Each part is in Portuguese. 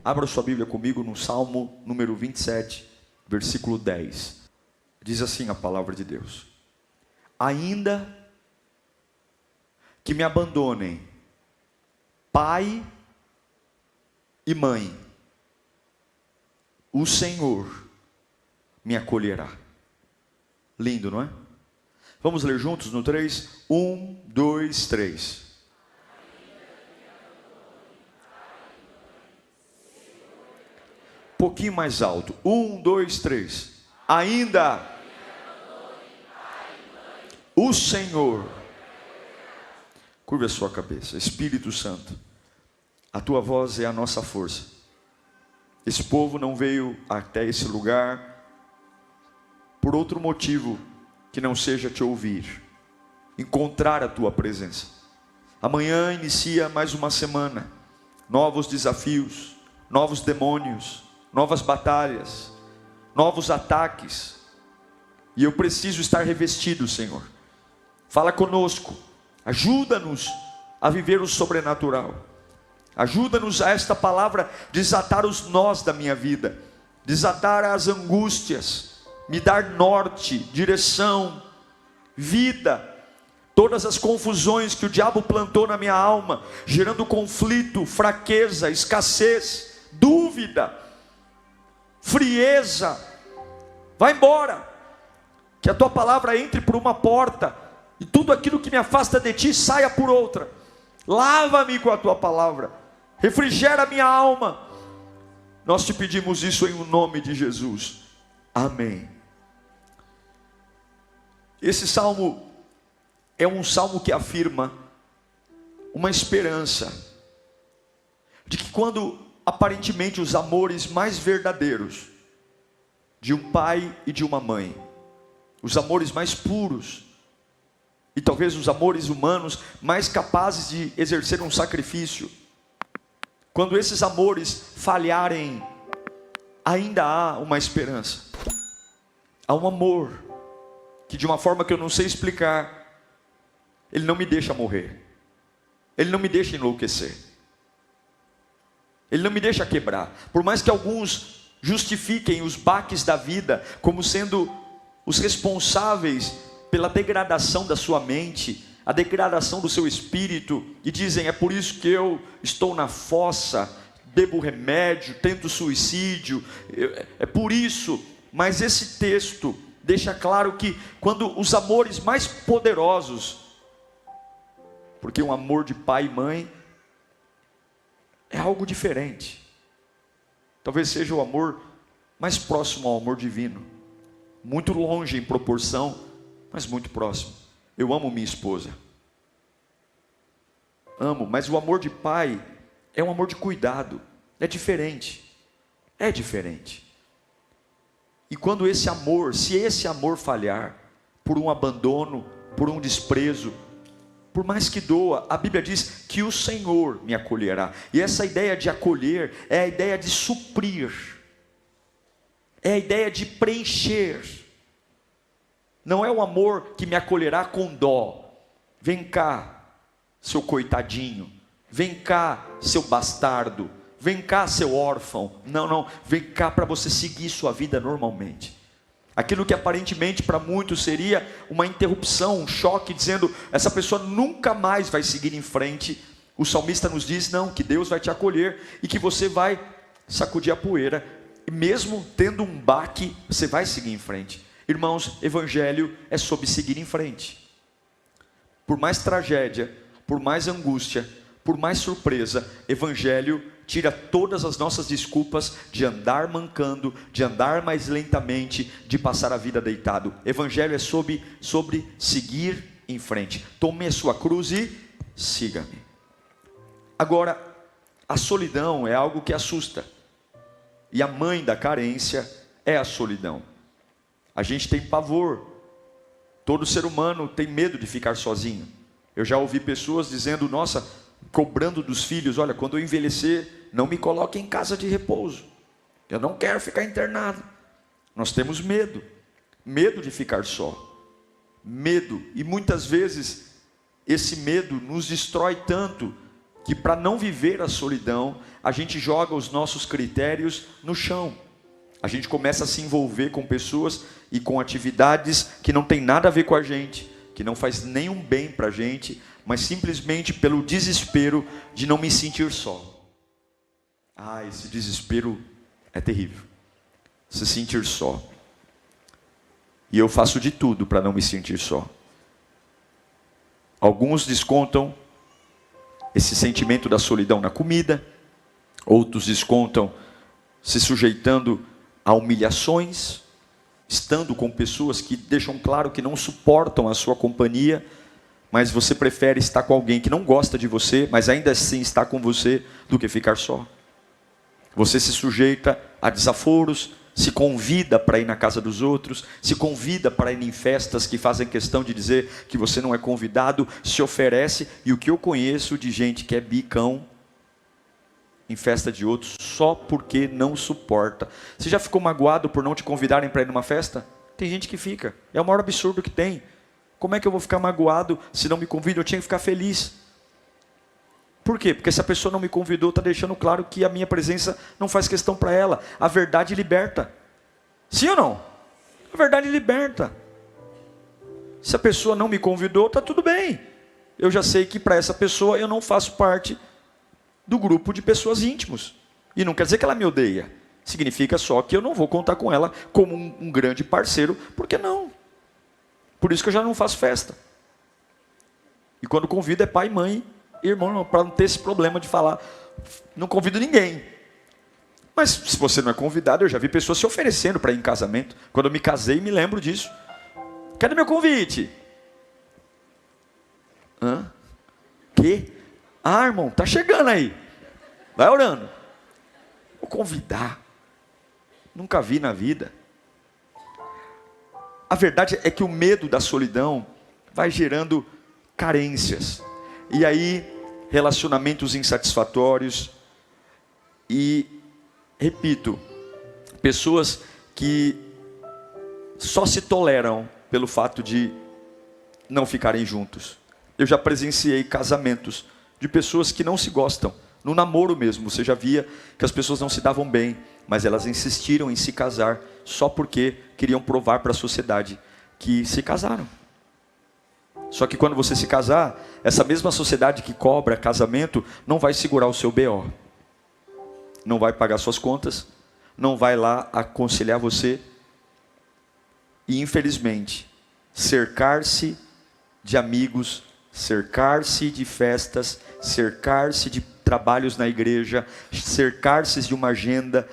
Abra sua Bíblia comigo no Salmo número 27, versículo 10. Diz assim a palavra de Deus: ainda que me abandonem pai e mãe, o Senhor me acolherá. Lindo, não é? Vamos ler juntos no 3? 1, 2, 3. Um pouquinho mais alto. 1, 2, 3. Ainda o Senhor. Curva a sua cabeça. Espírito Santo, a tua voz é a nossa força. Esse povo não veio até esse lugar por outro motivo que não seja te ouvir, encontrar a tua presença. Amanhã inicia mais uma semana, novos desafios, novos demônios, novas batalhas, novos ataques, e eu preciso estar revestido, Senhor. Fala conosco, ajuda-nos a viver o sobrenatural, ajuda-nos a esta palavra desatar os nós da minha vida, desatar as angústias, me dar norte, direção, vida, todas as confusões que o diabo plantou na minha alma, gerando conflito, fraqueza, escassez, dúvida, frieza, vai embora, que a tua palavra entre por uma porta, e tudo aquilo que me afasta de ti saia por outra. Lava-me com a tua palavra, refrigera a minha alma. Nós te pedimos isso em nome de Jesus, amém. Esse salmo é um salmo que afirma uma esperança de que quando aparentemente os amores mais verdadeiros de um pai e de uma mãe, os amores mais puros, e talvez os amores humanos mais capazes de exercer um sacrifício, quando esses amores falharem, ainda há uma esperança. Há um amor que, de uma forma que eu não sei explicar, ele não me deixa morrer, ele não me deixa enlouquecer, ele não me deixa quebrar. Por mais que alguns justifiquem os baques da vida como sendo os responsáveis pela degradação da sua mente, a degradação do seu espírito, e dizem: é por isso que eu estou na fossa, bebo remédio, tento suicídio, é por isso. Mas esse texto deixa claro que quando os amores mais poderosos, porque um amor de pai e mãe é algo diferente, talvez seja o amor mais próximo ao amor divino, muito longe em proporção, mas muito próximo. Eu amo minha esposa, amo, mas o amor de pai é um amor de cuidado, é diferente, é diferente. E quando esse amor, se esse amor falhar, por um abandono, por um desprezo, por mais que doa, a Bíblia diz que o Senhor me acolherá. E essa ideia de acolher é a ideia de suprir, é a ideia de preencher. Não é o amor que me acolherá com dó. Vem cá, seu coitadinho, vem cá, seu bastardo, vem cá, seu órfão. Não, não, vem cá para você seguir sua vida normalmente. Aquilo que aparentemente para muitos seria uma interrupção, um choque, dizendo: essa pessoa nunca mais vai seguir em frente. O salmista nos diz: não, que Deus vai te acolher e que você vai sacudir a poeira, e mesmo tendo um baque, você vai seguir em frente. Irmãos, evangelho é sobre seguir em frente. Por mais tragédia, por mais angústia, por mais surpresa, evangelho tira todas as nossas desculpas de andar mancando, de andar mais lentamente, de passar a vida deitado. Evangelho é sobre seguir em frente. Tome a sua cruz e siga-me. Agora, a solidão é algo que assusta, e a mãe da carência é a solidão. A gente tem pavor, todo ser humano tem medo de ficar sozinho. Eu já ouvi pessoas dizendo: nossa, cobrando dos filhos: olha, quando eu envelhecer, não me coloque em casa de repouso, eu não quero ficar internado. Nós temos medo de ficar só, medo, e muitas vezes esse medo nos destrói tanto, que para não viver a solidão, a gente joga os nossos critérios no chão. A gente começa a se envolver com pessoas e com atividades que não tem nada a ver com a gente, que não faz nenhum bem para a gente, mas simplesmente pelo desespero de não me sentir só. Esse desespero é terrível. Se sentir só. E eu faço de tudo para não me sentir só. Alguns descontam esse sentimento da solidão na comida, outros descontam se sujeitando a humilhações, estando com pessoas que deixam claro que não suportam a sua companhia, mas você prefere estar com alguém que não gosta de você, mas ainda assim está com você, do que ficar só. Você se sujeita a desaforos, se convida para ir na casa dos outros, se convida para ir em festas que fazem questão de dizer que você não é convidado, se oferece, e o que eu conheço de gente que é bicão em festa de outros, só porque não suporta. Você já ficou magoado por não te convidarem para ir numa festa? Tem gente que fica, é o maior absurdo que tem. Como é que eu vou ficar magoado se não me convidam? Eu tinha que ficar feliz. Por quê? Porque se a pessoa não me convidou, está deixando claro que a minha presença não faz questão para ela. A verdade liberta. Sim ou não? A verdade liberta. Se a pessoa não me convidou, está tudo bem. Eu já sei que para essa pessoa eu não faço parte do grupo de pessoas íntimos. E não quer dizer que ela me odeia. Significa só que eu não vou contar com ela como um grande parceiro. Por que não? Por isso que eu já não faço festa. E quando convido é pai, mãe, irmão, para não ter esse problema de falar, não convido ninguém. Mas se você não é convidado, eu já vi pessoas se oferecendo para ir em casamento. Quando eu me casei, me lembro disso. Cadê meu convite? Que? Irmão, tá chegando aí. Vai orando. Vou convidar. Nunca vi na vida. A verdade é que o medo da solidão vai gerando carências. E aí, relacionamentos insatisfatórios. E, repito, pessoas que só se toleram pelo fato de não ficarem juntos. Eu já presenciei casamentos de pessoas que não se gostam. No namoro mesmo, você já via que as pessoas não se davam bem, mas elas insistiram em se casar só porque queriam provar para a sociedade que se casaram. Só que quando você se casar, essa mesma sociedade que cobra casamento não vai segurar o seu BO. Não vai pagar suas contas, não vai lá aconselhar você. E infelizmente, cercar-se de amigos, cercar-se de festas, cercar-se de trabalhos na igreja, cercar-se de uma agenda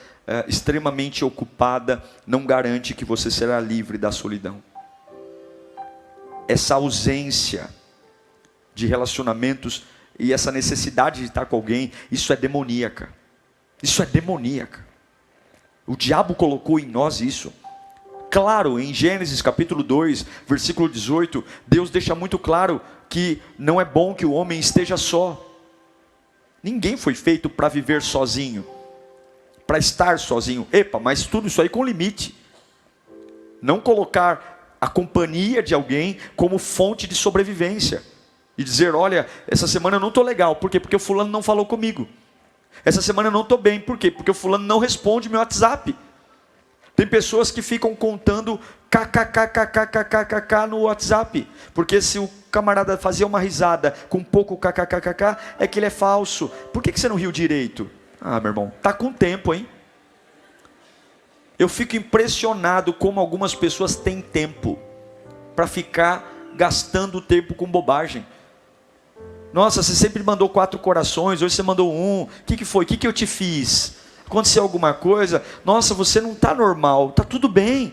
extremamente ocupada, não garante que você será livre da solidão. Essa ausência de relacionamentos e essa necessidade de estar com alguém, isso é demoníaca. Isso é demoníaca. O diabo colocou em nós isso. Claro, em Gênesis capítulo 2, versículo 18, Deus deixa muito claro que não é bom que o homem esteja só. Ninguém foi feito para viver sozinho, para estar sozinho. Mas tudo isso aí com limite. Não colocar a companhia de alguém como fonte de sobrevivência. E dizer, olha, essa semana eu não estou legal. Por quê? Porque o fulano não falou comigo. Essa semana eu não estou bem. Por quê? Porque o fulano não responde meu WhatsApp. Tem pessoas que ficam contando kkkkkkkk no WhatsApp. Porque se o camarada fazia uma risada com pouco kkkk, é que ele é falso. Por que você não riu direito? Meu irmão, tá com tempo, hein? Eu fico impressionado como algumas pessoas têm tempo para ficar gastando tempo com bobagem. Nossa, você sempre mandou 4 corações, hoje você mandou 1. O que foi? O que eu te fiz? Aconteceu alguma coisa? Nossa, você não está normal. Está tudo bem.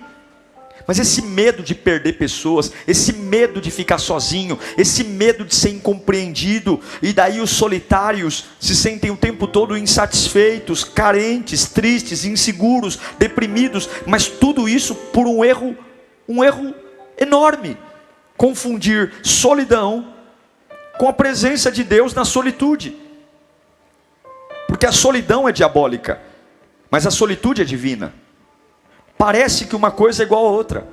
Mas esse medo de perder pessoas, esse medo de ficar sozinho, esse medo de ser incompreendido, e daí os solitários se sentem o tempo todo insatisfeitos, carentes, tristes, inseguros, deprimidos, mas tudo isso por um erro enorme. Confundir solidão com a presença de Deus na solitude. Porque a solidão é diabólica, mas a solitude é divina. Parece que uma coisa é igual a outra.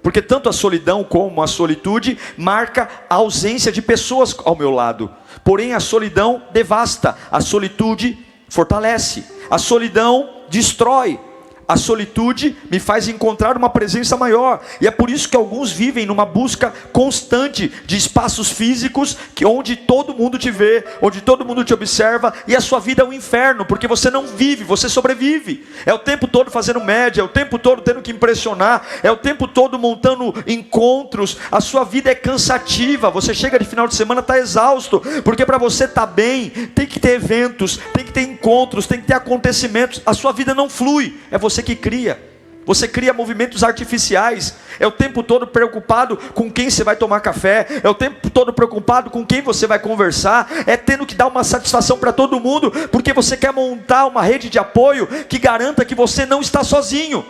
Porque tanto a solidão como a solitude marca a ausência de pessoas ao meu lado. Porém a solidão devasta, a solitude fortalece, a solidão destrói. A solitude me faz encontrar uma presença maior. E é por isso que alguns vivem numa busca constante de espaços físicos, onde todo mundo te vê, onde todo mundo te observa, e a sua vida é um inferno, porque você não vive, você sobrevive. É o tempo todo fazendo média, é o tempo todo tendo que impressionar, é o tempo todo montando encontros. A sua vida é cansativa, você chega de final de semana, está exausto, porque para você estar bem, tem que ter eventos, tem que ter encontros, tem que ter acontecimentos. A sua vida não flui, é você que cria. Você cria movimentos artificiais. É o tempo todo preocupado com quem você vai tomar café, é o tempo todo preocupado com quem você vai conversar, é tendo que dar uma satisfação para todo mundo, porque você quer montar uma rede de apoio que garanta que você não está sozinho.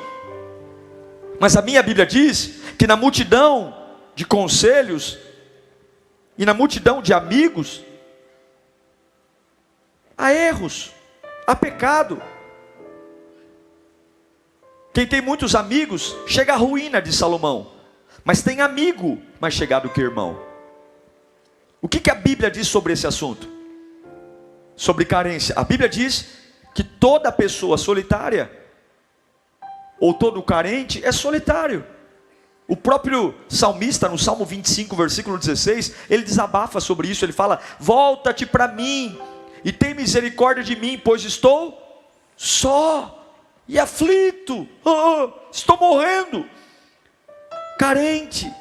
Mas a minha Bíblia diz que na multidão de conselhos e na multidão de amigos há erros, há pecado. Quem tem muitos amigos, chega à ruína de Salomão. Mas tem amigo mais chegado que irmão. O que a Bíblia diz sobre esse assunto? Sobre carência. A Bíblia diz que toda pessoa solitária, ou todo carente, é solitário. O próprio salmista, no Salmo 25, versículo 16, ele desabafa sobre isso. Ele fala: volta-te para mim, e tem misericórdia de mim, pois estou só e aflito, estou morrendo, carente,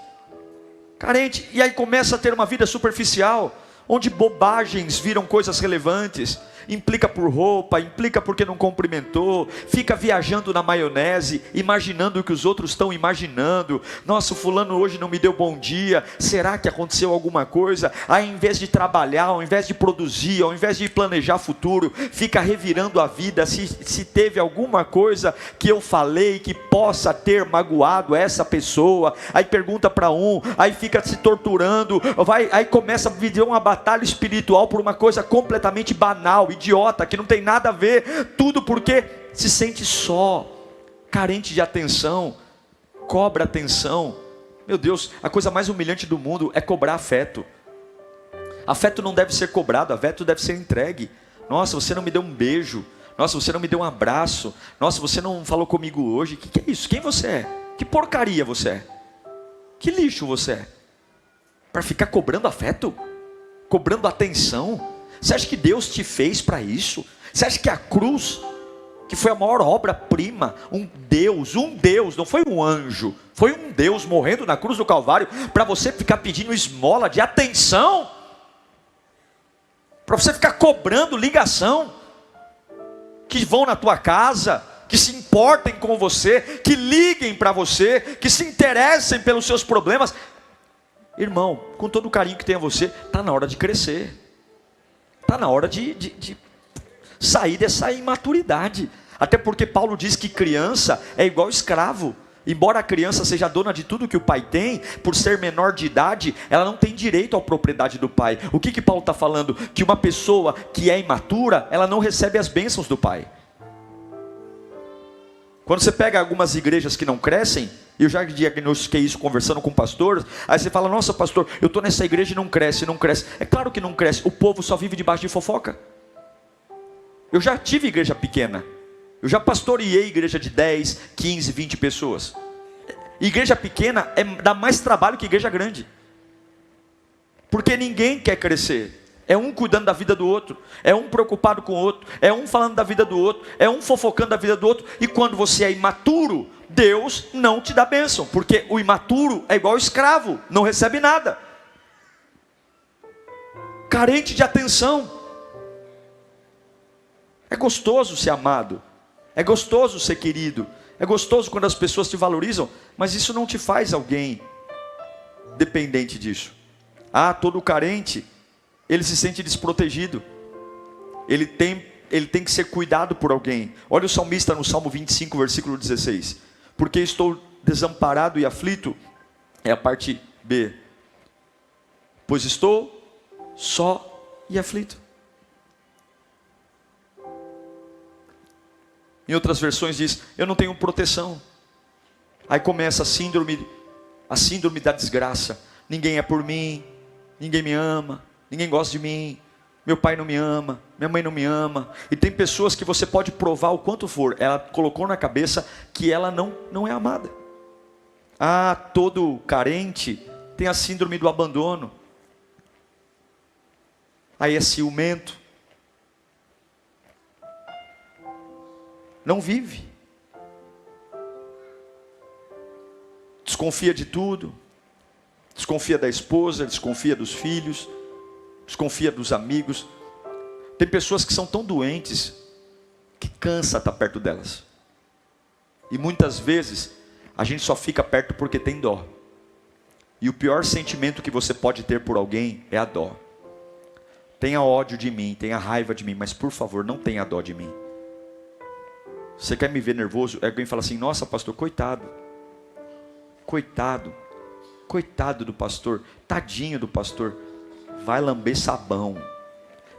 e aí começa a ter uma vida superficial, onde bobagens viram coisas relevantes, implica por roupa, implica porque não cumprimentou, fica viajando na maionese, imaginando o que os outros estão imaginando. Nossa, o fulano hoje não me deu bom dia, será que aconteceu alguma coisa? Aí, ao invés de trabalhar, ao invés de produzir, ao invés de planejar futuro, fica revirando a vida, se teve alguma coisa que eu falei que possa ter magoado essa pessoa. Aí pergunta para um, aí fica se torturando, aí começa a viver uma batalha espiritual por uma coisa completamente banal, idiota, que não tem nada a ver, tudo porque se sente só, carente de atenção, cobra atenção. Meu Deus, a coisa mais humilhante do mundo é cobrar afeto. Afeto não deve ser cobrado, afeto deve ser entregue. Nossa, você não me deu um beijo, nossa, você não me deu um abraço, nossa, você não falou comigo hoje. Que é isso? Quem você é? Que porcaria você é? Que lixo você é? Para ficar cobrando afeto? Cobrando atenção? Você acha que Deus te fez para isso? Você acha que a cruz, que foi a maior obra-prima, um Deus, não foi um anjo, foi um Deus morrendo na cruz do Calvário, para você ficar pedindo esmola de atenção? Para você ficar cobrando ligação, que vão na tua casa, que se importem com você, que liguem para você, que se interessem pelos seus problemas? Irmão, com todo o carinho que tem a você, está na hora de crescer. Está na hora de sair dessa imaturidade. Até porque Paulo diz que criança é igual escravo. Embora a criança seja dona de tudo que o pai tem, por ser menor de idade, ela não tem direito à propriedade do pai. O que Paulo está falando? Que uma pessoa que é imatura, ela não recebe as bênçãos do pai. Quando você pega algumas igrejas que não crescem, eu já diagnostiquei isso conversando com pastores, aí você fala: nossa pastor, eu estou nessa igreja e não cresce. É claro que não cresce, o povo só vive debaixo de fofoca. Eu já tive igreja pequena, eu já pastoreei igreja de 10, 15, 20 pessoas. Igreja pequena dá mais trabalho que igreja grande, porque ninguém quer crescer. É um cuidando da vida do outro, é um preocupado com o outro, é um falando da vida do outro, é um fofocando da vida do outro. E quando você é imaturo, Deus não te dá bênção, porque o imaturo é igual escravo, não recebe nada, carente de atenção. É gostoso ser amado, é gostoso ser querido, é gostoso quando as pessoas te valorizam, mas isso não te faz alguém dependente disso. Todo carente, ele se sente desprotegido, ele tem que ser cuidado por alguém. Olha o salmista no Salmo 25, versículo 16. Porque estou desamparado e aflito, é a parte B. Pois estou só e aflito. Em outras versões diz: eu não tenho proteção. Aí começa a síndrome A síndrome da desgraça. Ninguém é por mim, ninguém me ama, ninguém gosta de mim, meu pai não me ama, minha mãe não me ama. E tem pessoas que você pode provar o quanto for, ela colocou na cabeça que ela não é amada. Todo carente tem a síndrome do abandono. Aí é ciumento. Não vive. Desconfia de tudo. Desconfia da esposa, desconfia dos filhos, desconfia dos amigos. Tem pessoas que são tão doentes que cansa estar perto delas. E muitas vezes a gente só fica perto porque tem dó. E o pior sentimento que você pode ter por alguém é a dó. Tenha ódio de mim, tenha raiva de mim, mas por favor, não tenha dó de mim. Você quer me ver nervoso? Alguém fala assim: nossa pastor, coitado. Coitado do pastor, tadinho do pastor. Vai lamber sabão.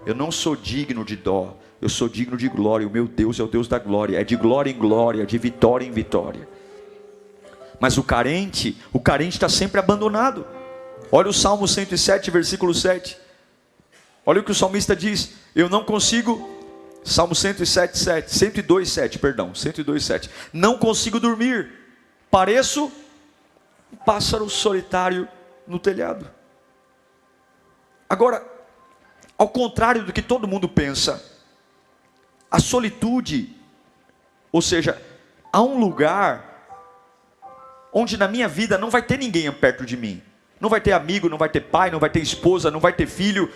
Eu não sou digno de dó, eu sou digno de glória. O meu Deus é o Deus da glória, é de glória em glória, de vitória em vitória. Mas o carente está sempre abandonado. Olha o Salmo 107, versículo 7. Olha o que o salmista diz: eu não consigo, Salmo 102, 7. Não consigo dormir, pareço um pássaro solitário no telhado. Agora, ao contrário do que todo mundo pensa, a solitude, ou seja, há um lugar onde na minha vida não vai ter ninguém perto de mim. Não vai ter amigo, não vai ter pai, não vai ter esposa, não vai ter filho.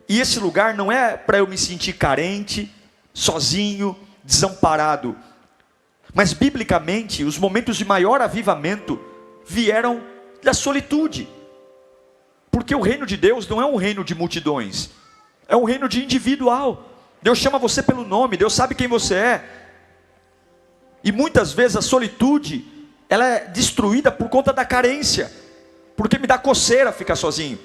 E esse lugar não é para eu me sentir carente, sozinho, desamparado. Mas biblicamente, os momentos de maior avivamento vieram da solitude. Porque o reino de Deus não é um reino de multidões, é um reino de individual. Deus chama você pelo nome, Deus sabe quem você é. E muitas vezes a solitude, ela é destruída por conta da carência, porque me dá coceira ficar sozinho.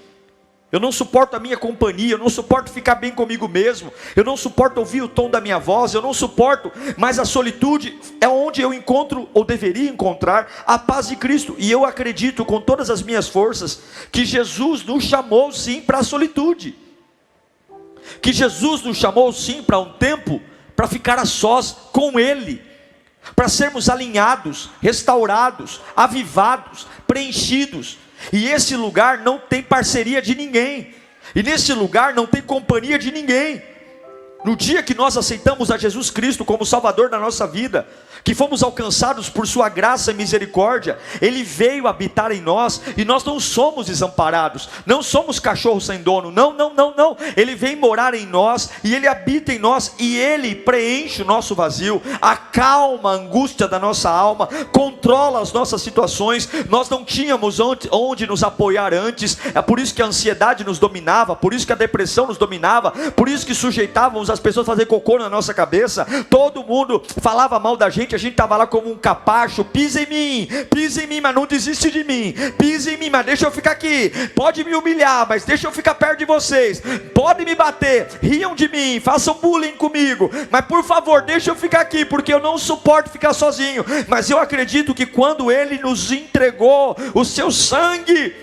Eu não suporto a minha companhia, eu não suporto ficar bem comigo mesmo, eu não suporto ouvir o tom da minha voz, eu não suporto. Mas a solitude é onde eu encontro, ou deveria encontrar, a paz de Cristo. E eu acredito com todas as minhas forças que Jesus nos chamou sim para a solitude, que Jesus nos chamou sim para um tempo para ficar a sós com Ele, para sermos alinhados, restaurados, avivados, preenchidos. E esse lugar não tem parceria de ninguém, e nesse lugar não tem companhia de ninguém. No dia que nós aceitamos a Jesus Cristo como Salvador da nossa vida, que fomos alcançados por sua graça e misericórdia, Ele veio habitar em nós, e nós não somos desamparados, não somos cachorro sem dono, não, Ele vem morar em nós, e Ele habita em nós, e Ele preenche o nosso vazio, acalma a angústia da nossa alma, controla as nossas situações. Nós não tínhamos onde nos apoiar antes, é por isso que a ansiedade nos dominava, por isso que a depressão nos dominava, por isso que sujeitávamos as pessoas a fazer cocô na nossa cabeça. Todo mundo falava mal da gente, a gente estava lá como um capacho. Pisa em mim, mas não desiste de mim. Pisa em mim, mas deixa eu ficar aqui. Pode me humilhar, mas deixa eu ficar perto de vocês. Pode me bater, riam de mim, façam bullying comigo, mas por favor, deixa eu ficar aqui, porque eu não suporto ficar sozinho. Mas eu acredito que quando Ele nos entregou o seu sangue,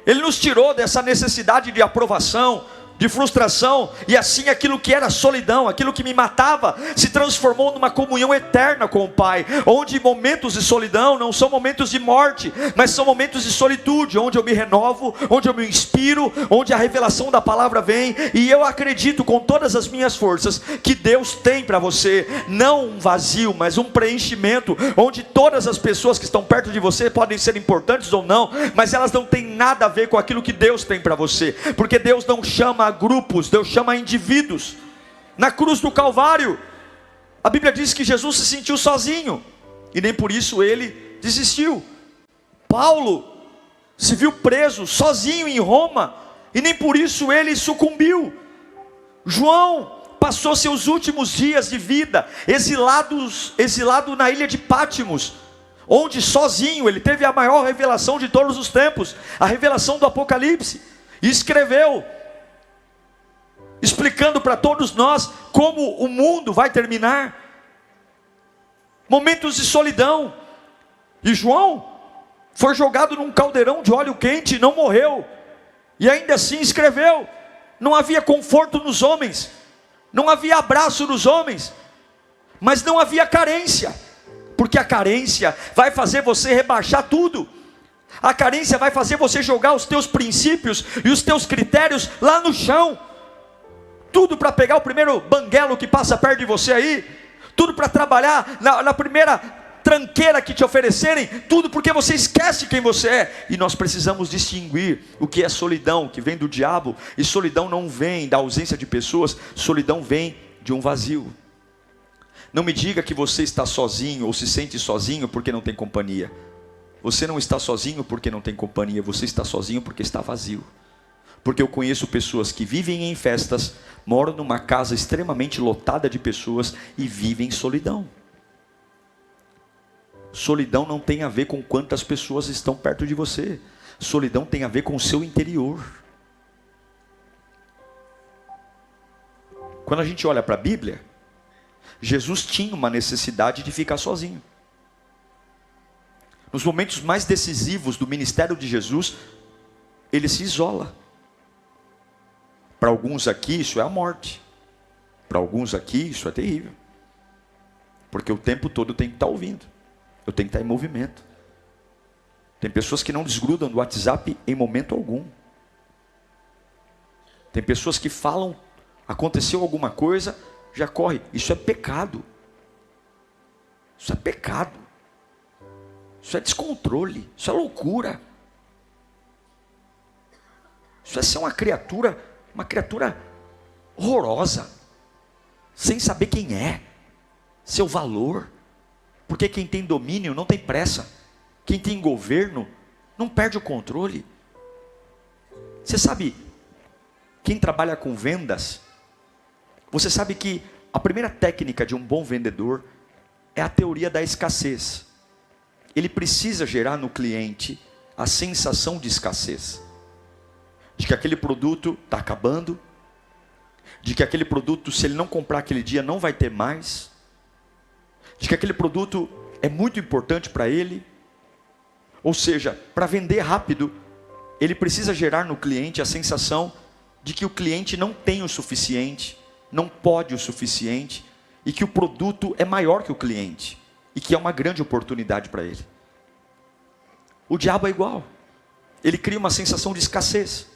Ele nos tirou dessa necessidade de aprovação, de frustração, e assim aquilo que era solidão, aquilo que me matava, se transformou numa comunhão eterna com o Pai, onde momentos de solidão não são momentos de morte, mas são momentos de solitude, onde eu me renovo, onde eu me inspiro, onde a revelação da palavra vem. E eu acredito com todas as minhas forças que Deus tem para você, não um vazio, mas um preenchimento, onde todas as pessoas que estão perto de você podem ser importantes ou não, mas elas não têm nada a ver com aquilo que Deus tem para você, porque Deus não chama a grupos, Deus chama a indivíduos. Na cruz do Calvário, a Bíblia diz que Jesus se sentiu sozinho, e nem por isso Ele desistiu. Paulo se viu preso, sozinho em Roma, e nem por isso ele sucumbiu. João passou seus últimos dias de vida exilado na ilha de Pátimos, onde sozinho ele teve a maior revelação de todos os tempos, a revelação do Apocalipse, e escreveu, explicando para todos nós como o mundo vai terminar. Momentos de solidão. E João foi jogado num caldeirão de óleo quente e não morreu, e ainda assim escreveu. Não havia conforto nos homens, não havia abraço nos homens, mas não havia carência, porque a carência vai fazer você rebaixar tudo. A carência vai fazer você jogar os teus princípios e os teus critérios lá no chão. Tudo para pegar o primeiro banguelo que passa perto de você aí, tudo para trabalhar na primeira tranqueira que te oferecerem, tudo porque você esquece quem você é. E nós precisamos distinguir o que é solidão, que vem do diabo. E solidão não vem da ausência de pessoas, solidão vem de um vazio. Não me diga que você está sozinho ou se sente sozinho porque não tem companhia. Você não está sozinho porque não tem companhia, você está sozinho porque está vazio. Porque eu conheço pessoas que vivem em festas, moram numa casa extremamente lotada de pessoas e vivem em solidão. Solidão não tem a ver com quantas pessoas estão perto de você. Solidão tem a ver com o seu interior. Quando a gente olha para a Bíblia, Jesus tinha uma necessidade de ficar sozinho. Nos momentos mais decisivos do ministério de Jesus, ele se isola. Para alguns aqui isso é a morte. Para alguns aqui isso é terrível. Porque o tempo todo eu tenho que estar ouvindo. Eu tenho que estar em movimento. Tem pessoas que não desgrudam do WhatsApp em momento algum. Tem pessoas que falam, aconteceu alguma coisa, já corre. Isso é pecado. Isso é pecado. Isso é descontrole. Isso é loucura. Isso é ser uma criatura horrorosa, sem saber quem é, seu valor. Porque quem tem domínio não tem pressa. Quem tem governo não perde o controle. Você sabe, quem trabalha com vendas, você sabe que a primeira técnica de um bom vendedor é a teoria da escassez. Ele precisa gerar no cliente a sensação de escassez, de que aquele produto está acabando, de que aquele produto, se ele não comprar aquele dia, não vai ter mais, de que aquele produto é muito importante para ele. Ou seja, para vender rápido, ele precisa gerar no cliente a sensação de que o cliente não tem o suficiente, não pode o suficiente, e que o produto é maior que o cliente, e que é uma grande oportunidade para ele. O diabo é igual. Ele cria uma sensação de escassez.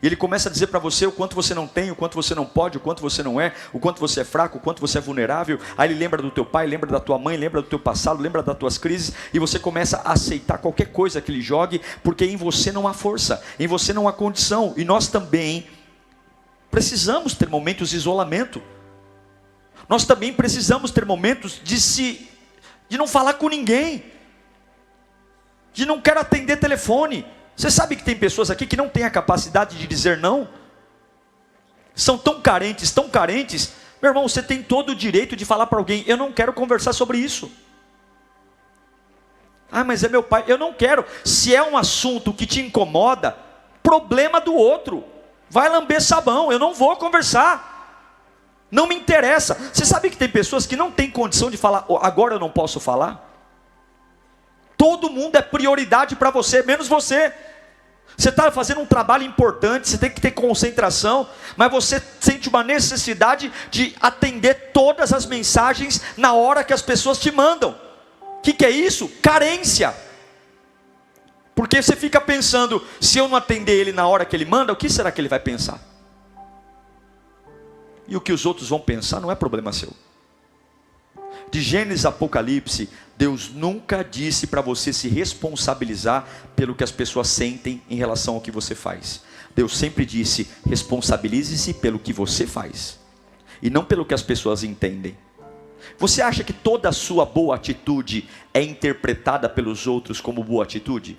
E ele começa a dizer para você o quanto você não tem, o quanto você não pode, o quanto você não é, o quanto você é fraco, o quanto você é vulnerável. Aí ele lembra do teu pai, lembra da tua mãe, lembra do teu passado, lembra das tuas crises. E você começa a aceitar qualquer coisa que ele jogue, porque em você não há força, em você não há condição. E nós também precisamos ter momentos de isolamento. Nós também precisamos ter momentos de não falar com ninguém, de não quero atender telefone. Você sabe que tem pessoas aqui que não têm a capacidade de dizer não? São tão carentes, meu irmão, você tem todo o direito de falar para alguém, eu não quero conversar sobre isso. Ah, mas é meu pai, eu não quero. Se é um assunto que te incomoda, problema do outro, vai lamber sabão, eu não vou conversar, não me interessa. Você sabe que tem pessoas que não têm condição de falar, agora eu não posso falar? Todo mundo é prioridade para você, menos você. Você está fazendo um trabalho importante, você tem que ter concentração, mas você sente uma necessidade de atender todas as mensagens na hora que as pessoas te mandam. O que é isso? Carência. Porque você fica pensando, se eu não atender ele na hora que ele manda, o que será que ele vai pensar? E o que os outros vão pensar não é problema seu. De Gênesis a Apocalipse, Deus nunca disse para você se responsabilizar pelo que as pessoas sentem em relação ao que você faz. Deus sempre disse, responsabilize-se pelo que você faz, e não pelo que as pessoas entendem. Você acha que toda a sua boa atitude é interpretada pelos outros como boa atitude?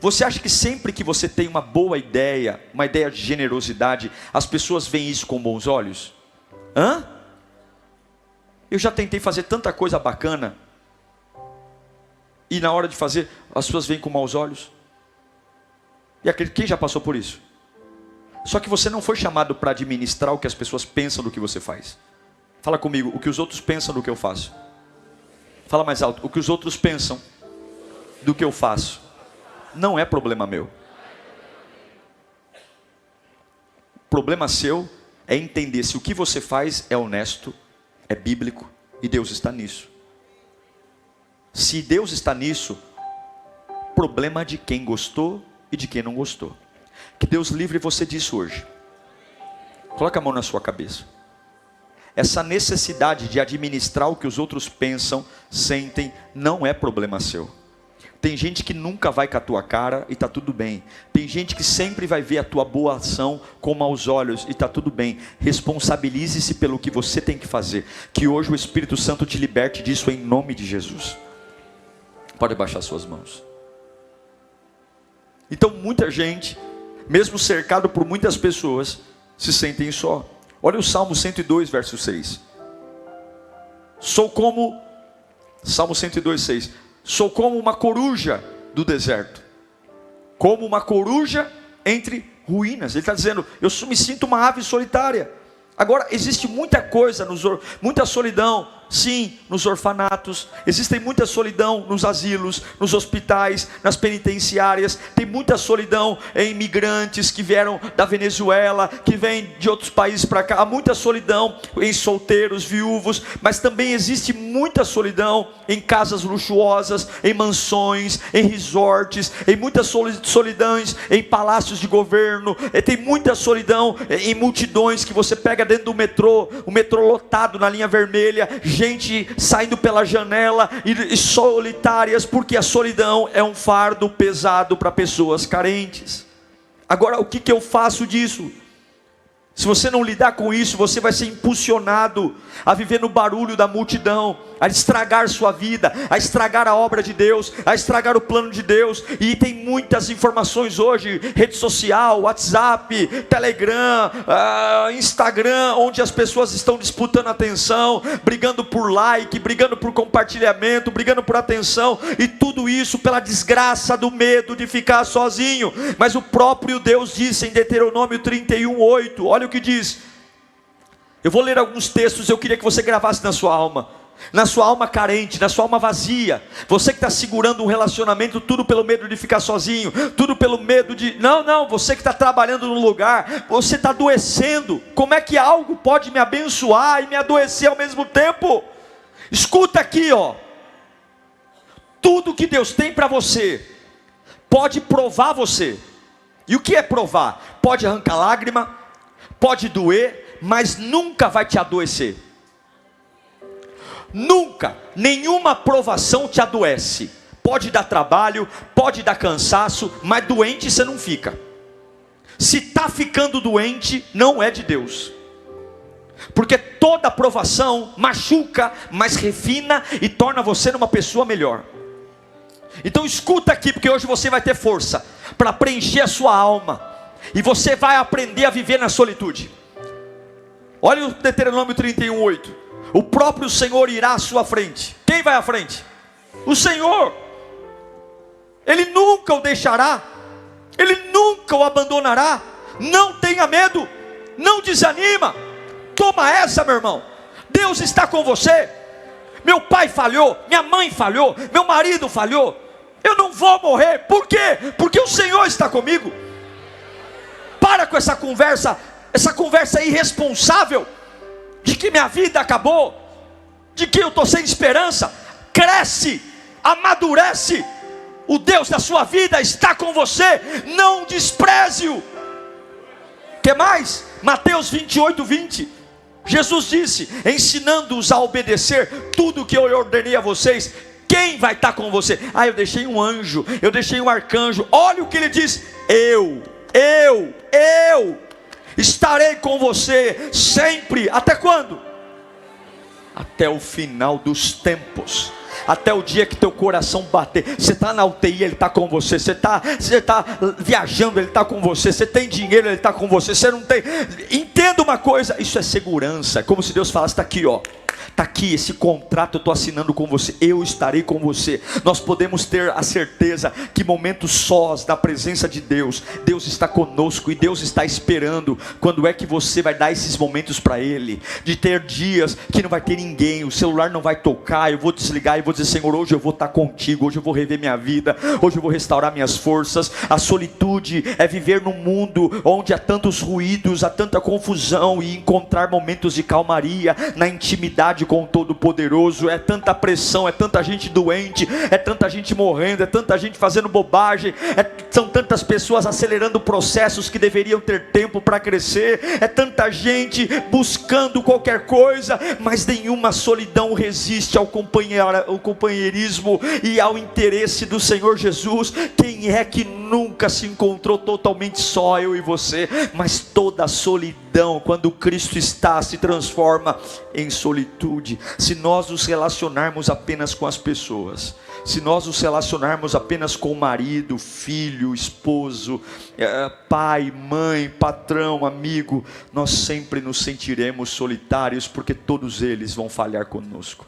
Você acha que sempre que você tem uma boa ideia, uma ideia de generosidade, as pessoas veem isso com bons olhos? Eu já tentei fazer tanta coisa bacana, e na hora de fazer, as pessoas veem com maus olhos. E quem já passou por isso? Só que você não foi chamado para administrar o que as pessoas pensam do que você faz. Fala comigo, o que os outros pensam do que eu faço. Fala mais alto. O que os outros pensam do que eu faço não é problema meu. O problema seu é entender se o que você faz é honesto, é bíblico e Deus está nisso. Se Deus está nisso, problema de quem gostou e de quem não gostou. Que Deus livre você disso hoje. Coloca a mão na sua cabeça. Essa necessidade de administrar o que os outros pensam, sentem, não é problema seu. Tem gente que nunca vai com a tua cara e está tudo bem. Tem gente que sempre vai ver a tua boa ação com maus olhos e está tudo bem. Responsabilize-se pelo que você tem que fazer. Que hoje o Espírito Santo te liberte disso em nome de Jesus. Pode baixar suas mãos. Então muita gente, mesmo cercado por muitas pessoas, se sentem só. Olha o Salmo 102, verso 6. Sou como, Salmo 102, 6. Sou como uma coruja do deserto. Como uma coruja entre ruínas. Ele está dizendo, eu me sinto uma ave solitária. Agora, existe muita coisa, muita solidão, sim, nos orfanatos. Existe muita solidão nos asilos, nos hospitais, nas penitenciárias. Tem muita solidão em imigrantes que vieram da Venezuela, que vêm de outros países para cá. Há muita solidão em solteiros, viúvos. Mas também existe muita solidão em casas luxuosas, em mansões, em resorts. Em muitas solidões em palácios de governo. Tem muita solidão em multidões que você pega dentro do metrô, o metrô lotado na linha vermelha, gente saindo pela janela e solitárias, porque a solidão é um fardo pesado para pessoas carentes. Agora, o que eu faço disso? Se você não lidar com isso, você vai ser impulsionado a viver no barulho da multidão, a estragar sua vida, a estragar a obra de Deus, a estragar o plano de Deus. E tem muitas informações hoje, rede social, WhatsApp, Telegram, Instagram, onde as pessoas estão disputando atenção, brigando por like, brigando por compartilhamento, brigando por atenção, e tudo isso pela desgraça do medo de ficar sozinho. Mas o próprio Deus disse em Deuteronômio 31:8, olha o que diz. Eu vou ler alguns textos, eu queria que você gravasse na sua alma carente, na sua alma vazia. Você que está segurando um relacionamento, tudo pelo medo de ficar sozinho, tudo pelo medo de... Não, você que está trabalhando no lugar, você está adoecendo. Como é que algo pode me abençoar e me adoecer ao mesmo tempo? Escuta aqui, ó. Tudo que Deus tem para você pode provar você. E o que é provar? Pode arrancar lágrima, pode doer, mas nunca vai te adoecer. Nunca, nenhuma provação te adoece. Pode dar trabalho, pode dar cansaço, mas doente você não fica. Se está ficando doente, não é de Deus. Porque toda provação machuca, mas refina e torna você uma pessoa melhor. Então escuta aqui, porque hoje você vai ter força para preencher a sua alma. E você vai aprender a viver na solitude. Olha o Deuteronômio 31:8. O próprio Senhor irá à sua frente. Quem vai à frente? O Senhor. Ele nunca o deixará. Ele nunca o abandonará. Não tenha medo. Não desanima. Toma essa, meu irmão. Deus está com você. Meu pai falhou, minha mãe falhou, meu marido falhou. Eu não vou morrer. Por quê? Porque o Senhor está comigo. Para com essa conversa irresponsável, de que minha vida acabou, de que eu estou sem esperança. Cresce, amadurece. O Deus da sua vida está com você. Não despreze-o. Que mais? Mateus 28:20. Jesus disse, ensinando-os a obedecer tudo o que eu ordenei a vocês. Quem vai estar com você? Eu deixei um anjo, eu deixei um arcanjo. Olha o que ele diz. Eu estarei com você sempre. Até quando? Até o final dos tempos. Até o dia que teu coração bater. Você está na UTI, Ele está com você. Você está viajando, Ele está com você. Você tem dinheiro, Ele está com você. Você não tem. Entenda uma coisa, isso é segurança. É como se Deus falasse, está aqui, ó. Está aqui esse contrato, eu estou assinando com você, eu estarei com você. Nós podemos ter a certeza que momentos sós da presença de Deus, Deus está conosco e Deus está esperando. Quando é que você vai dar esses momentos para Ele? De ter dias que não vai ter ninguém, o celular não vai tocar, eu vou desligar e vou dizer: Senhor, hoje eu vou estar contigo, hoje eu vou rever minha vida, hoje eu vou restaurar minhas forças. A solitude é viver num mundo onde há tantos ruídos, há tanta confusão, e encontrar momentos de calmaria na intimidade com o Todo-Poderoso. É tanta pressão, é tanta gente doente, é tanta gente morrendo, é tanta gente fazendo bobagem, são tantas pessoas acelerando processos que deveriam ter tempo para crescer, é tanta gente buscando qualquer coisa, mas nenhuma solidão resiste ao companheirismo e ao interesse do Senhor Jesus. Quem é que nunca se encontrou totalmente só, eu e você? Mas toda solidão, quando Cristo está, se transforma em solitude. Se nós nos relacionarmos apenas com as pessoas, se nós nos relacionarmos apenas com o marido, filho, esposo, pai, mãe, patrão, amigo, nós sempre nos sentiremos solitários, porque todos eles vão falhar conosco,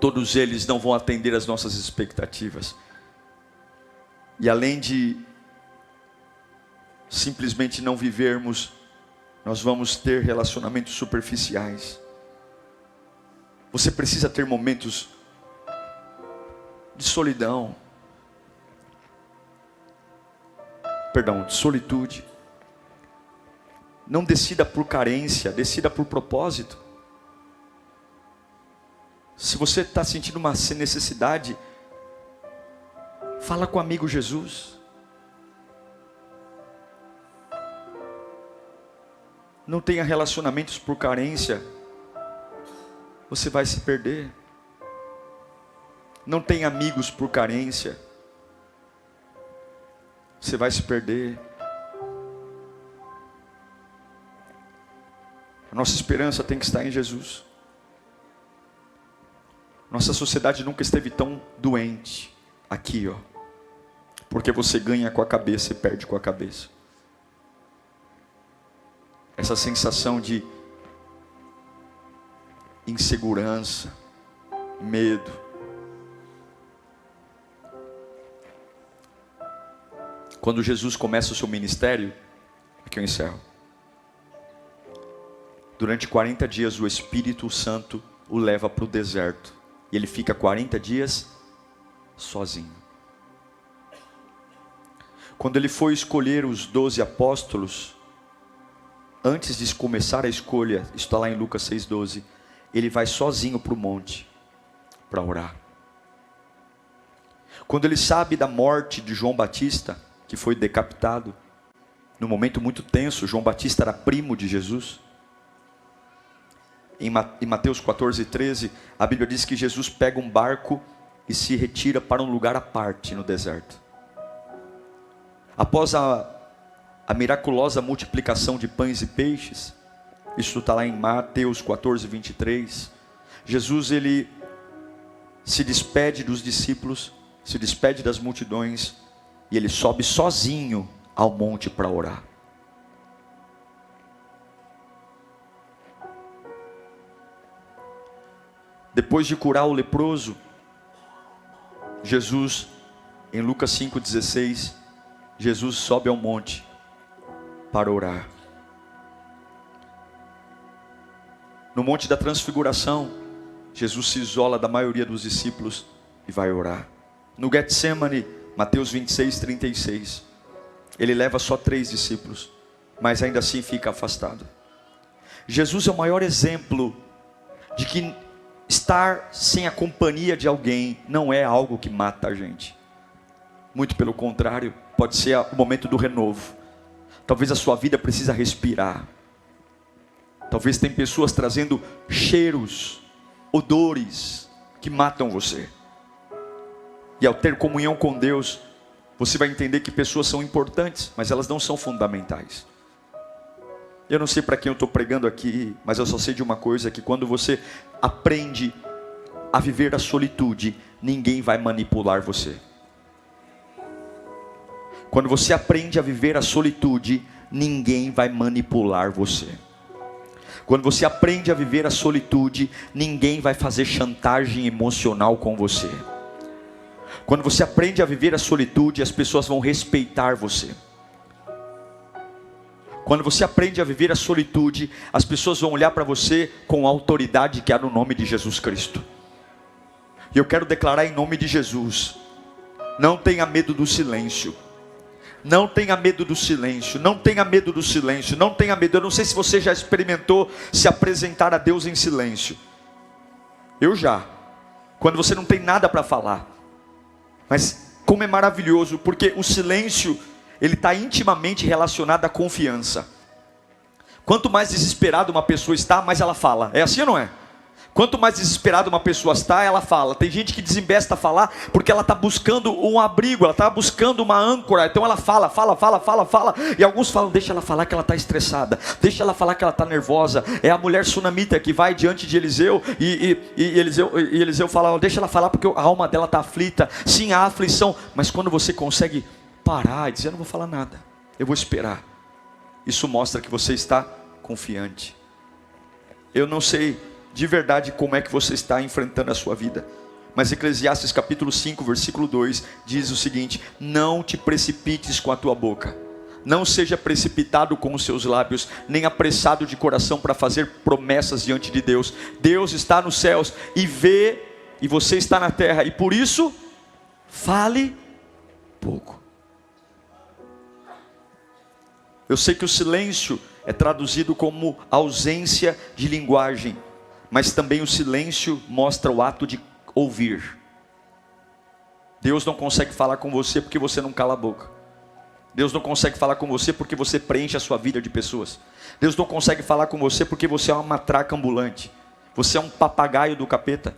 todos eles não vão atender às nossas expectativas. E além de simplesmente não vivermos, nós vamos ter relacionamentos superficiais. Você precisa ter momentos de solidão, de solitude. Não decida por carência, decida por propósito. Se você está sentindo uma necessidade, fala com o amigo Jesus. Não tenha relacionamentos por carência, você vai se perder. Não tenha amigos por carência, você vai se perder. A nossa esperança tem que estar em Jesus. Nossa sociedade nunca esteve tão doente aqui, porque você ganha com a cabeça e perde com a cabeça. Essa sensação de insegurança, medo. Quando Jesus começa o seu ministério, aqui eu encerro. Durante 40 dias o Espírito Santo o leva para o deserto. E ele fica 40 dias sozinho. Quando ele foi escolher os 12 apóstolos, antes de começar a escolha, está lá em Lucas 6,12, ele vai sozinho para o monte, para orar. Quando ele sabe da morte de João Batista, que foi decapitado, num momento muito tenso, João Batista era primo de Jesus. Em Mateus 14:13, a Bíblia diz que Jesus pega um barco e se retira para um lugar à parte no deserto. Após a miraculosa multiplicação de pães e peixes, isso está lá em Mateus 14:23, Jesus ele se despede dos discípulos, se despede das multidões, e ele sobe sozinho ao monte para orar. Depois de curar o leproso, Jesus, em Lucas 5,16, Jesus sobe ao monte para orar. No monte da transfiguração, Jesus se isola da maioria dos discípulos e vai orar. No Getsemane, Mateus 26:36, ele leva só 3 discípulos, mas ainda assim fica afastado. Jesus é o maior exemplo de que estar sem a companhia de alguém não é algo que mata a gente. Muito pelo contrário, pode ser o momento do renovo. Talvez a sua vida precisa respirar. Talvez tem pessoas trazendo cheiros, odores que matam você. E ao ter comunhão com Deus, você vai entender que pessoas são importantes, mas elas não são fundamentais. Eu não sei para quem eu estou pregando aqui, mas eu só sei de uma coisa, que quando você aprende a viver a solitude, ninguém vai manipular você. Quando você aprende a viver a solitude, ninguém vai manipular você. Quando você aprende a viver a solitude, ninguém vai fazer chantagem emocional com você. Quando você aprende a viver a solitude, as pessoas vão respeitar você. Quando você aprende a viver a solitude, as pessoas vão olhar para você com a autoridade que há no nome de Jesus Cristo. E eu quero declarar em nome de Jesus: não tenha medo do silêncio. Não tenha medo do silêncio, não tenha medo do silêncio, não tenha medo. Eu não sei se você já experimentou se apresentar a Deus em silêncio. Eu já. Quando você não tem nada para falar. Mas como é maravilhoso, porque o silêncio, ele está intimamente relacionado à confiança. Quanto mais desesperada uma pessoa está, mais ela fala. É assim ou não é? Quanto mais desesperada uma pessoa está, ela fala. Tem gente que desembesta a falar porque ela está buscando um abrigo, ela está buscando uma âncora. Então ela fala. E alguns falam: deixa ela falar que ela está estressada, deixa ela falar que ela está nervosa. É a mulher sunamita que vai diante de Eliseu e Eliseu fala: deixa ela falar porque a alma dela está aflita. Sim, há aflição, mas quando você consegue parar e dizer: eu não vou falar nada, eu vou esperar, isso mostra que você está confiante. Eu não sei de verdade como é que você está enfrentando a sua vida, mas Eclesiastes capítulo 5, versículo 2 diz o seguinte: não te precipites com a tua boca, não seja precipitado com os seus lábios, nem apressado de coração para fazer promessas diante de Deus. Deus está nos céus e vê, e você está na terra, e por isso fale pouco. Eu sei que o silêncio é traduzido como ausência de linguagem, mas também o silêncio mostra o ato de ouvir. Deus não consegue falar com você porque você não cala a boca. Deus não consegue falar com você porque você preenche a sua vida de pessoas. Deus não consegue falar com você porque você é uma matraca ambulante. Você é um papagaio do capeta.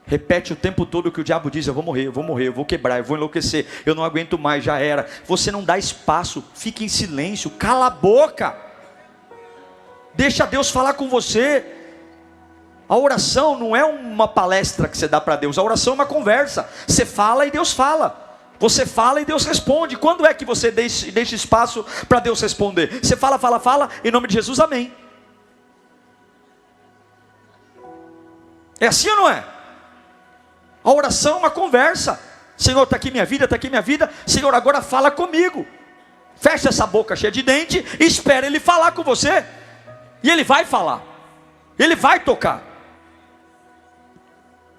Repete o tempo todo o que o diabo diz: eu vou morrer, eu vou quebrar, eu vou enlouquecer, eu não aguento mais, já era. Você não dá espaço, fica em silêncio, cala a boca. Deixa Deus falar com você. A oração não é uma palestra que você dá para Deus. A oração é uma conversa. Você fala e Deus fala. Você fala e Deus responde. Quando é que você deixa espaço para Deus responder? Você fala, em nome de Jesus, amém. É assim ou não é? A oração é uma conversa. Senhor, está aqui minha vida, está aqui minha vida. Senhor, agora fala comigo. Fecha essa boca cheia de dente e espera Ele falar com você. E Ele vai falar, Ele vai tocar.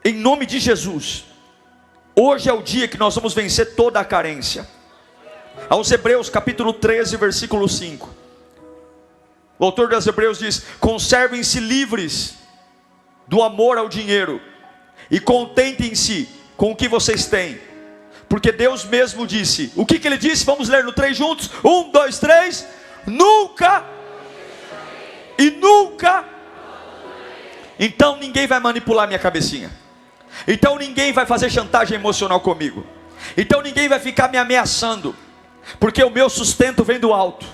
Em nome de Jesus, hoje é o dia que nós vamos vencer toda a carência. Aos Hebreus capítulo 13, versículo 5, o autor dos Hebreus diz: conservem-se livres do amor ao dinheiro e contentem-se com o que vocês têm, porque Deus mesmo disse. O que Ele disse? Vamos ler no 3 juntos. 1, 2, 3. Nunca. E nunca. Então ninguém vai manipular minha cabecinha. Então ninguém vai fazer chantagem emocional comigo. Então ninguém vai ficar me ameaçando, porque o meu sustento vem do alto,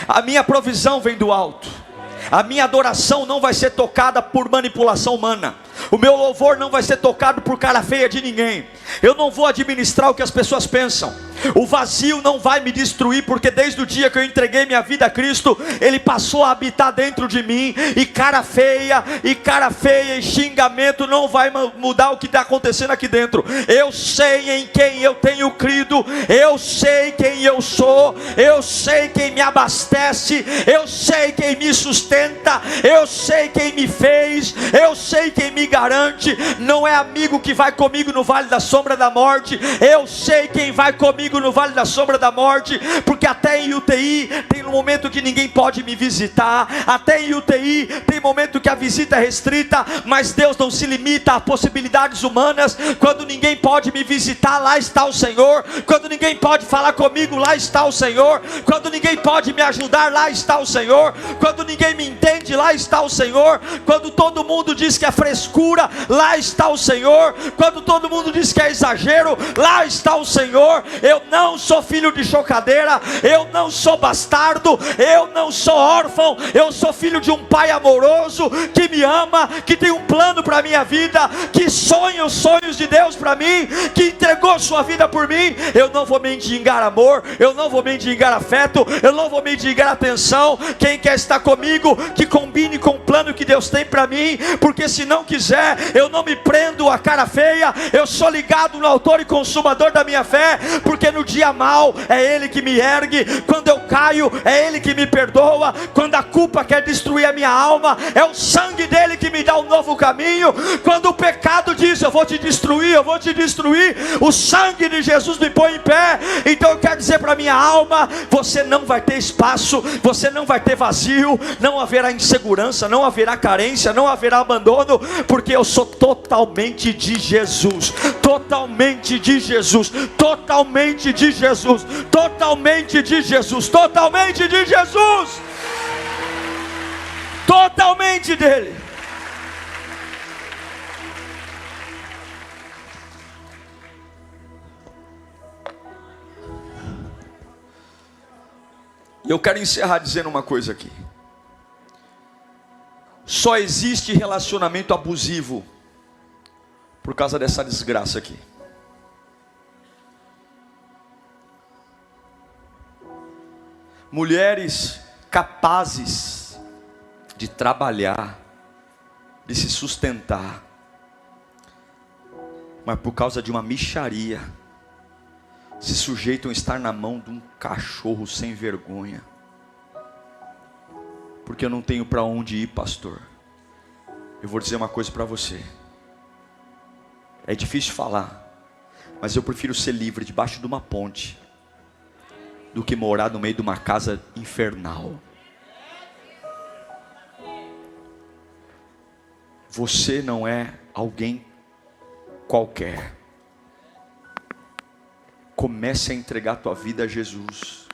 a minha provisão vem do alto. A minha adoração não vai ser tocada por manipulação humana. O meu louvor não vai ser tocado por cara feia de ninguém. Eu não vou administrar o que as pessoas pensam. O vazio não vai me destruir, porque desde o dia que eu entreguei minha vida a Cristo, Ele passou a habitar dentro de mim. E cara feia e xingamento não vai mudar o que está acontecendo aqui dentro. Eu sei em quem eu tenho crido, eu sei quem eu sou, eu sei quem me abastece, eu sei quem me sustenta, eu sei quem me fez, eu sei quem me garante. Não é amigo que vai comigo no vale da sombra da morte. Eu sei quem vai comigo no vale da sombra da morte, porque até em UTI tem um momento que ninguém pode me visitar, até em UTI tem momento que a visita é restrita, mas Deus não se limita a possibilidades humanas. Quando ninguém pode me visitar, lá está o Senhor. Quando ninguém pode falar comigo, lá está o Senhor. Quando ninguém pode me ajudar, lá está o Senhor. Quando ninguém me entende, lá está o Senhor. Quando todo mundo diz que é frescura, lá está o Senhor. Quando todo mundo diz que é exagero, lá está o Senhor. Eu não sou filho de chocadeira, eu não sou bastardo, eu não sou órfão, eu sou filho de um pai amoroso, que me ama, que tem um plano para a minha vida, que sonha os sonhos de Deus para mim, que entregou sua vida por mim. Eu não vou mendigar amor, eu não vou mendigar afeto, eu não vou mendigar atenção. Quem quer estar comigo, que combine com o plano que Deus tem para mim, porque se não quiser, eu não me prendo a cara feia, eu sou ligado no autor e consumador da minha fé, porque no dia mal é Ele que me ergue, quando eu caio é Ele que me perdoa, quando a culpa quer destruir a minha alma, é o sangue dele que me dá um novo caminho. Quando o pecado diz eu vou te destruir, o sangue de Jesus me põe em pé. Então eu quero dizer para minha alma: você não vai ter espaço, você não vai ter vazio, não haverá insegurança, não haverá carência, não haverá abandono, porque eu sou totalmente de Jesus, totalmente de Jesus, totalmente de Jesus, totalmente de Jesus, totalmente de Jesus, totalmente dele. E eu quero encerrar dizendo uma coisa aqui. Só existe relacionamento abusivo por causa dessa desgraça aqui. Mulheres capazes de trabalhar, de se sustentar, mas por causa de uma mixaria, se sujeitam a estar na mão de um cachorro sem vergonha. Porque eu não tenho para onde ir, pastor. Eu vou dizer uma coisa para você. É difícil falar, mas eu prefiro ser livre debaixo de uma ponte do que morar no meio de uma casa infernal. Você não é alguém qualquer. Comece a entregar a tua vida a Jesus,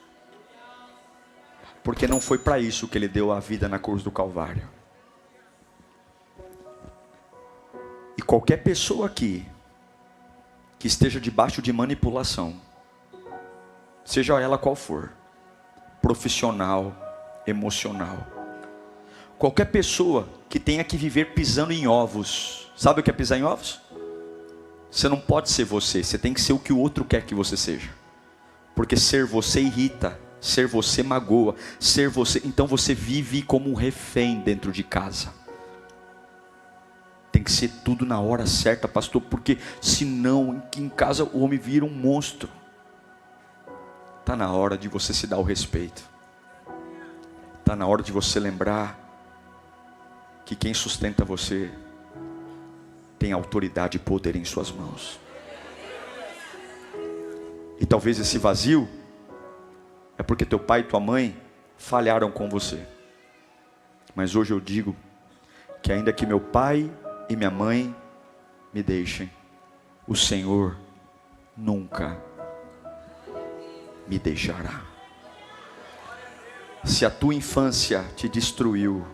porque não foi para isso que Ele deu a vida na cruz do Calvário. E qualquer pessoa aqui que esteja debaixo de manipulação, seja ela qual for, profissional, emocional, qualquer pessoa que tenha que viver pisando em ovos. Sabe o que é pisar em ovos? Você não pode ser você, você tem que ser o que o outro quer que você seja. Porque ser você irrita, ser você magoa, ser você, então você vive como um refém dentro de casa. Tem que ser tudo na hora certa, pastor, porque senão em casa o homem vira um monstro. Está na hora de você se dar o respeito. Está na hora de você lembrar que quem sustenta você tem autoridade e poder em suas mãos. E talvez esse vazio é porque teu pai e tua mãe falharam com você. Mas hoje eu digo que ainda que meu pai e minha mãe me deixem, o Senhor nunca me deixará. Se a tua infância te destruiu,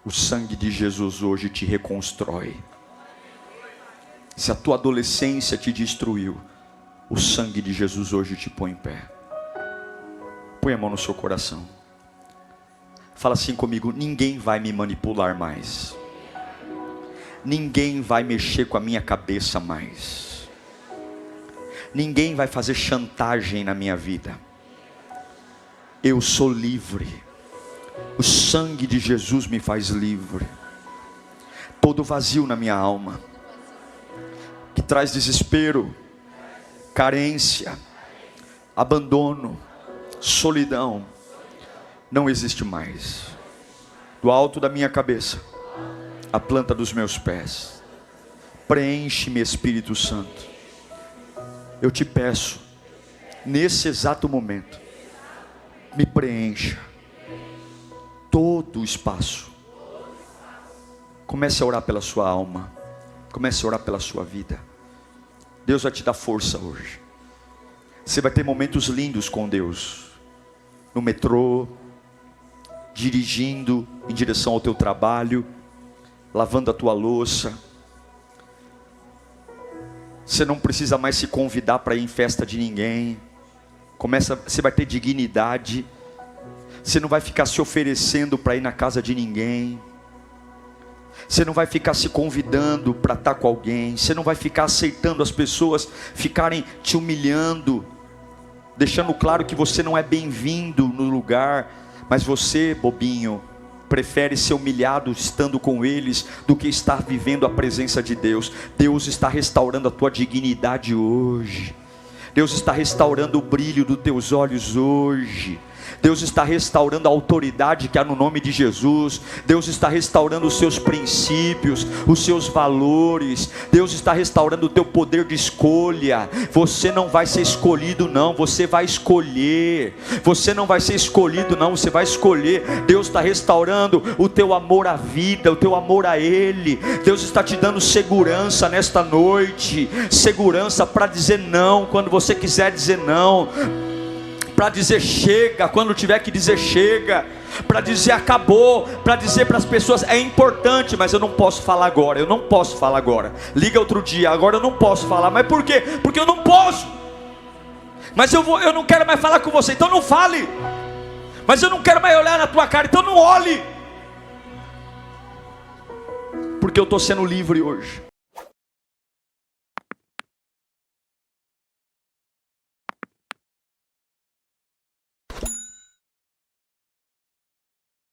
o sangue de Jesus hoje te reconstrói. Se a tua adolescência te destruiu, o sangue de Jesus hoje te põe em pé. Põe a mão no seu coração. Fala assim comigo: ninguém vai me manipular mais. Ninguém vai mexer com a minha cabeça mais. Ninguém vai fazer chantagem na minha vida. Eu sou livre. O sangue de Jesus me faz livre. Todo vazio na minha alma, que traz desespero, carência, abandono, solidão, não existe mais. Do alto da minha cabeça, a planta dos meus pés, preenche-me, Espírito Santo. Eu te peço, nesse exato momento, me preencha todo o espaço. Comece a orar pela sua alma, comece a orar pela sua vida. Deus vai te dar força hoje. Você vai ter momentos lindos com Deus, no metrô, dirigindo em direção ao teu trabalho, lavando a tua louça. Você não precisa mais se convidar para ir em festa de ninguém. Você vai ter dignidade. Você não vai ficar se oferecendo para ir na casa de ninguém. Você não vai ficar se convidando para estar com alguém. Você não vai ficar aceitando as pessoas ficarem te humilhando, deixando claro que você não é bem-vindo no lugar. Mas você, bobinho, prefere ser humilhado estando com eles do que estar vivendo a presença de Deus. Deus está restaurando a tua dignidade hoje. Deus está restaurando o brilho dos teus olhos hoje. Deus está restaurando a autoridade que há no nome de Jesus. Deus está restaurando os seus princípios, os seus valores. Deus está restaurando o teu poder de escolha. Você não vai ser escolhido não, você vai escolher. Você não vai ser escolhido não, você vai escolher. Deus está restaurando o teu amor à vida, o teu amor a Ele. Deus está te dando segurança nesta noite. Segurança para dizer não quando você quiser dizer não, para dizer chega quando tiver que dizer chega, para dizer acabou, para dizer para as pessoas é importante, mas eu não posso falar agora, eu não posso falar agora, liga outro dia, agora eu não posso falar. Mas por quê? Porque eu não posso. Mas eu não quero mais falar com você, então não fale. Mas eu não quero mais olhar na tua cara, então não olhe. Porque eu estou sendo livre hoje.